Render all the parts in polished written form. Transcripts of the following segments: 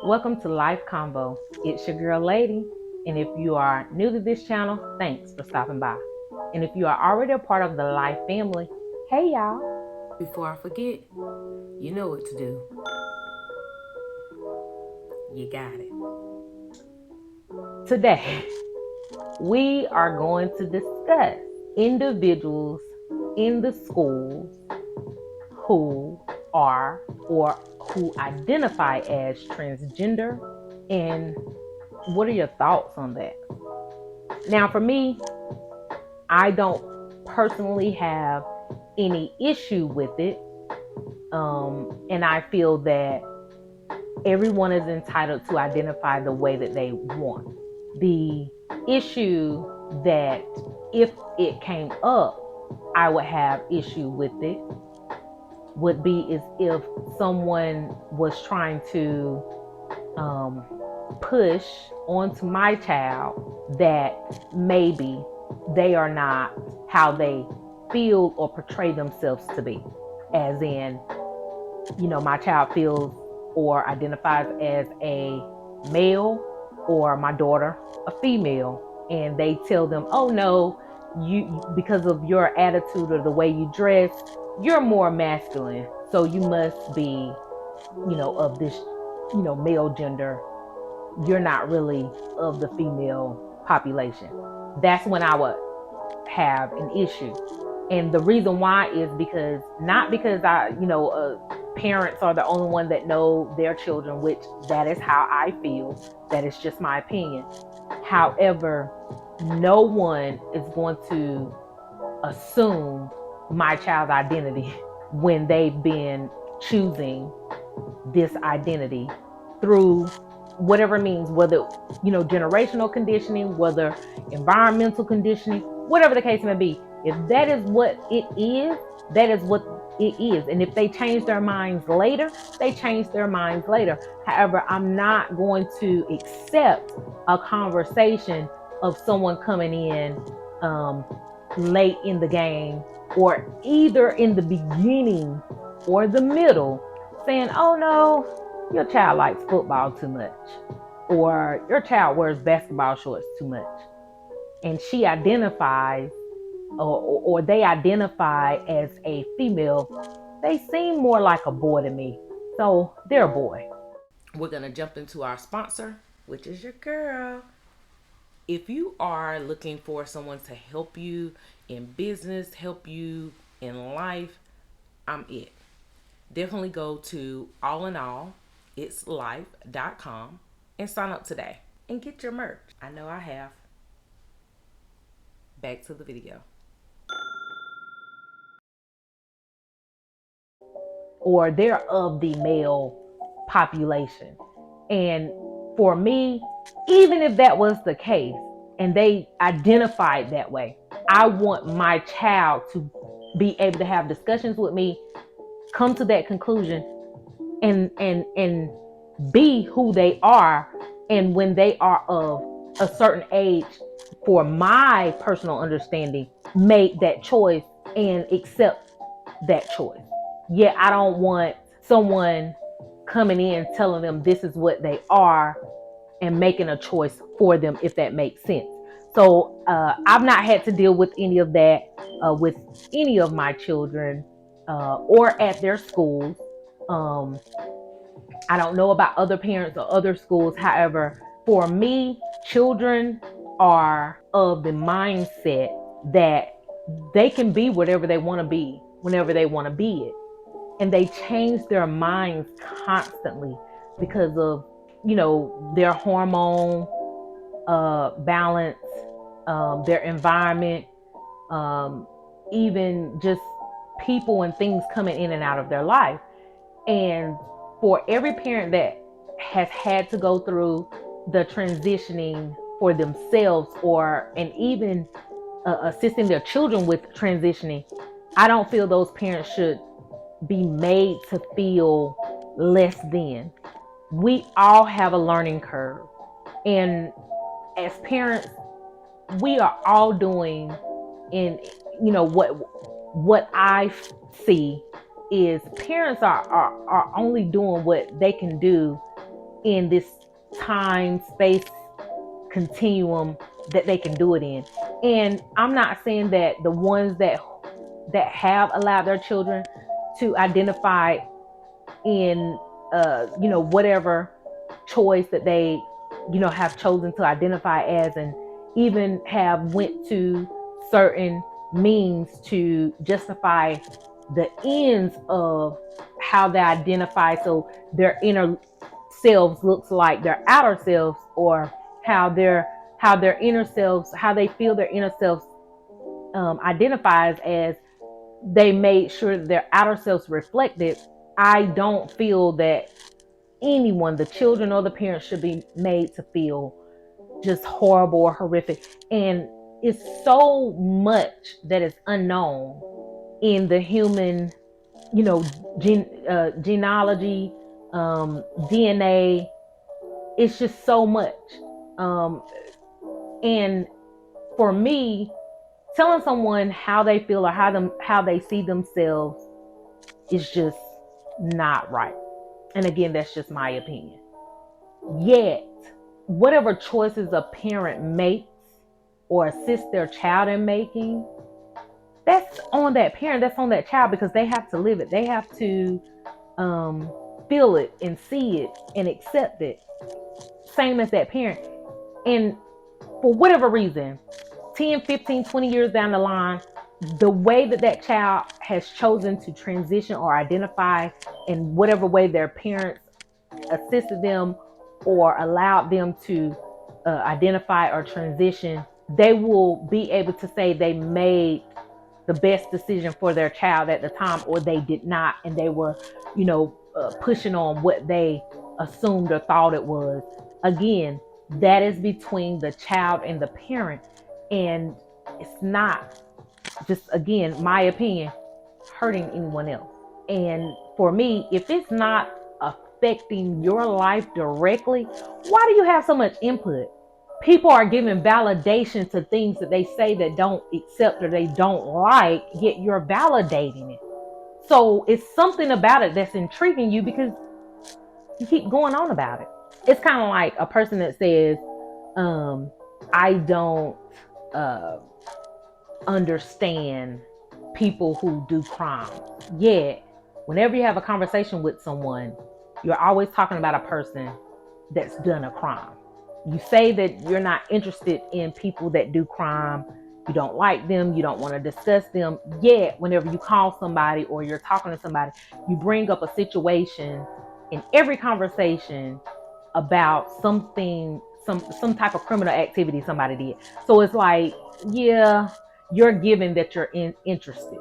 Welcome to Life Combo. It's your girl Lady, and if you are new to this channel, thanks for stopping by. And if you are already a part of the Life family, hey y'all. Before I forget, you know what to do. You got it. Today, we are going to discuss individuals in the schools who are or who identify as transgender, and what are your thoughts on that? Now, for me, I don't personally have any issue with it. And I feel that everyone is entitled to identify the way that they want. The issue that if it came up, I would have issue with it would be is if someone was trying to push onto my child that maybe they are not how they feel or portray themselves to be. As in, my child feels or identifies as a male or my daughter a female, and they tell them, oh no, you because of your attitude or the way you dress, you're more masculine, so you must be of this male gender, you're not really of the female population. That's when I would have an issue. And the reason why is because not because parents are the only one that know their children, which that is how I feel. That is just my opinion. However, no one is going to assume my child's identity when they've been choosing this identity through whatever means, whether generational conditioning, whether environmental conditioning, whatever the case may be. If that is what it is, that is what it is. And if they change their minds later, they change their minds later. However, I'm not going to accept a conversation of someone coming in late in the game, or either in the beginning or the middle, saying, oh no, your child likes football too much, or your child wears basketball shorts too much. And she identifies, or they identify as a female, they seem more like a boy to me. So they're a boy. We're going to jump into our sponsor, which is your girl. If you are looking for someone to help you in business, help you in life, I'm it. Definitely go to allinallitslife.com and sign up today and get your merch. I know I have. Back to the video. Or they're of the male population. And for me, even if that was the case and they identified that way, I want my child to be able to have discussions with me, come to that conclusion, and be who they are. And when they are of a certain age, for my personal understanding, make that choice and accept that choice. Yeah, I don't want someone coming in telling them this is what they are and making a choice for them, if that makes sense. So I've not had to deal with any of that with any of my children or at their schools. I don't know about other parents or other schools. However, for me, children are of the mindset that they can be whatever they want to be whenever they want to be it. And they change their minds constantly because of, their hormone balance, their environment, even just people and things coming in and out of their life. And for every parent that has had to go through the transitioning for themselves, and even assisting their children with transitioning, I don't feel those parents should be made to feel less than. We all have a learning curve. And as parents, we are all doing in, what I see is parents are only doing what they can do in this time space continuum that they can do it in. And I'm not saying that the ones that have allowed their children to identify in whatever choice that they have chosen to identify as, and even have went to certain means to justify the ends of how they identify, so their inner selves looks like their outer selves, or how their inner selves, how they feel their inner selves identifies as, they made sure that their outer selves reflected. I don't feel that anyone, the children or the parents, should be made to feel just horrible or horrific. And it's so much that is unknown in the human, genealogy, DNA. It's just so much. Um, and for me, telling someone how they feel or how they see themselves is just not right. And again, that's just my opinion. Yet, whatever choices a parent makes or assists their child in making, that's on that parent, that's on that child, because they have to live it. They have to feel it and see it and accept it. Same as that parent. And for whatever reason, 10, 15, 20 years down the line, the way that that child has chosen to transition or identify in whatever way their parents assisted them or allowed them to identify or transition, they will be able to say they made the best decision for their child at the time, or they did not, and they were, pushing on what they assumed or thought it was. Again, that is between the child and the parent, and it's not, just again, my opinion, hurting anyone else. And for me, if it's not affecting your life directly, why do you have so much input? People are giving validation to things that they say that don't accept or they don't like, yet you're validating it. So it's something about it that's intriguing you, because you keep going on about it. It's kind of like a person that says, I don't uh, understand people who do crime. Yet, whenever you have a conversation with someone, you're always talking about a person that's done a crime. You say that you're not interested in people that do crime. You don't like them. You don't want to discuss them. Yet, whenever you call somebody or you're talking to somebody, you bring up a situation in every conversation about something, some type of criminal activity somebody did. So it's like, yeah, you're given that you're interested.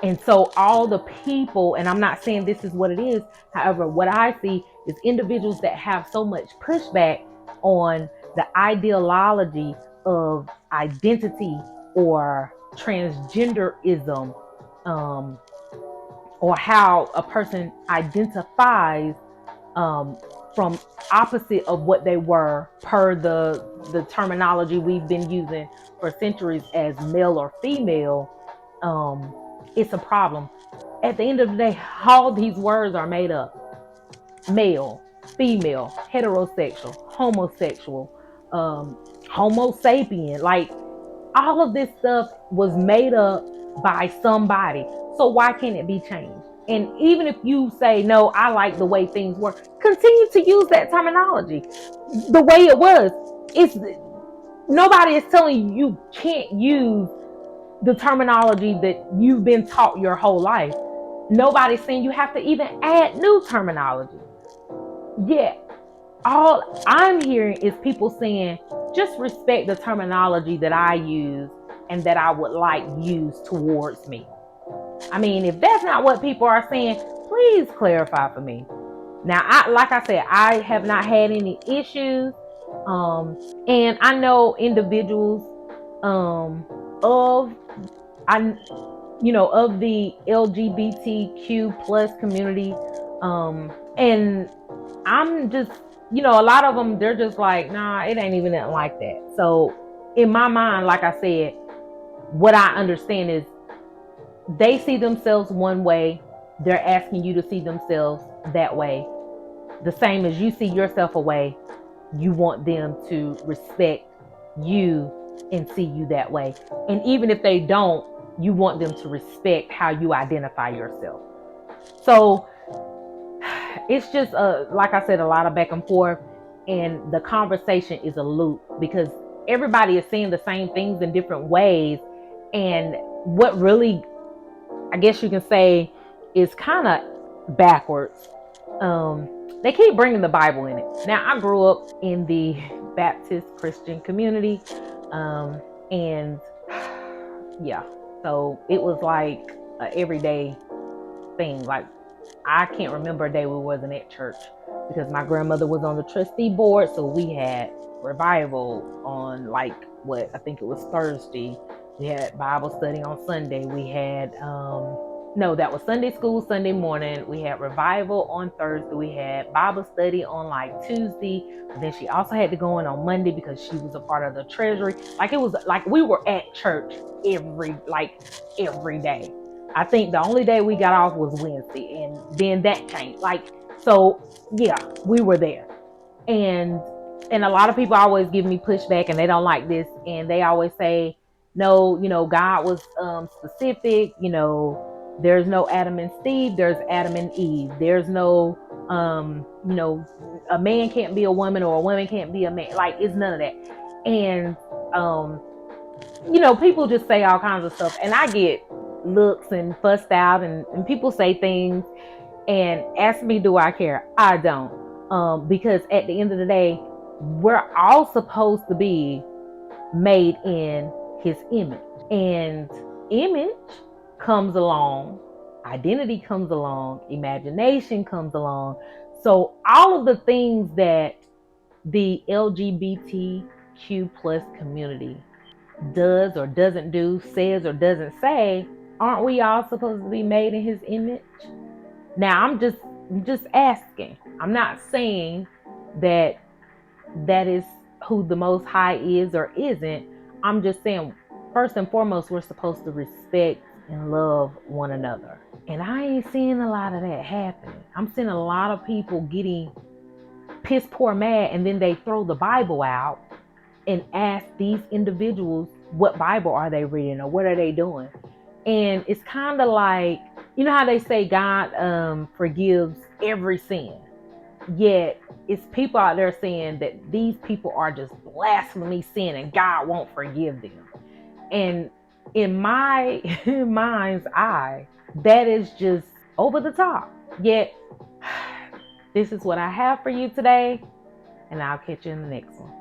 And so all the people, and I'm not saying this is what it is, however, what I see is individuals that have so much pushback on the ideology of identity or transgenderism, or how a person identifies um, from opposite of what they were, per the terminology we've been using for centuries as male or female. It's a problem. At the end of the day, all these words are made up: male, female, heterosexual, homosexual, homo sapien. Like, all of this stuff was made up by somebody. So why can't it be changed? And even if you say, no, I like the way things were, continue to use that terminology the way it was. It's nobody is telling you can't use the terminology that you've been taught your whole life. Nobody's saying you have to even add new terminology. Yeah, all I'm hearing is people saying, just respect the terminology that I use and that I would like used towards me. I mean, if that's not what people are saying, please clarify for me. Now, like I said, I have not had any issues. And I know individuals of I of the LGBTQ plus community, and I'm just, a lot of them, they're just like, nah, it ain't even nothing like that. So in my mind, like I said, what I understand is they see themselves one way, they're asking you to see themselves that way. the same as you see yourself a way, you want them to respect you and see you that way. And even if they don't, you want them to respect how you identify yourself. So it's just like I said, a lot of back and forth, and the conversation is a loop because everybody is seeing the same things in different ways. And what really, I guess you can say, is kind of backwards. They keep bringing the Bible in it. Now, I grew up in the Baptist Christian community, and yeah, so it was like an everyday thing. Like, I can't remember a day we wasn't at church because my grandmother was on the trustee board, so we had revival on, like, what I think it was Thursday. We had Bible study on Sunday. We had no, that was Sunday school Sunday morning. We had revival on Thursday. We had Bible study on like Tuesday. But then she also had to go in on Monday because she was a part of the treasury. Like, it was like we were at church every day. I think the only day we got off was Wednesday, and then that changed. Like, so yeah, we were there. And a lot of people always give me pushback, and they don't like this, and they always say, no, God was specific. There's no Adam and Steve, there's Adam and Eve. There's no a man can't be a woman or a woman can't be a man. Like, it's none of that. And people just say all kinds of stuff, and I get looks and fussed out, and people say things and ask me, do I care? I don't. Because at the end of the day, we're all supposed to be made in his image. And image comes along, identity comes along, imagination comes along. So all of the things that the LGBTQ plus community does or doesn't do, says or doesn't say, aren't we all supposed to be made in his image? Now, I'm just asking. I'm not saying that is who the Most High is or isn't. I'm just saying, first and foremost, we're supposed to respect and love one another. And I ain't seeing a lot of that happening. I'm seeing a lot of people getting piss poor mad, and then they throw the Bible out and ask these individuals what Bible are they reading or what are they doing. And it's kind of like, you know how they say God forgives every sin, yet it's people out there saying that these people are just blasphemy sin and God won't forgive them. And in my mind's eye, that is just over the top. Yet this is what I have for you today, and I'll catch you in the next one.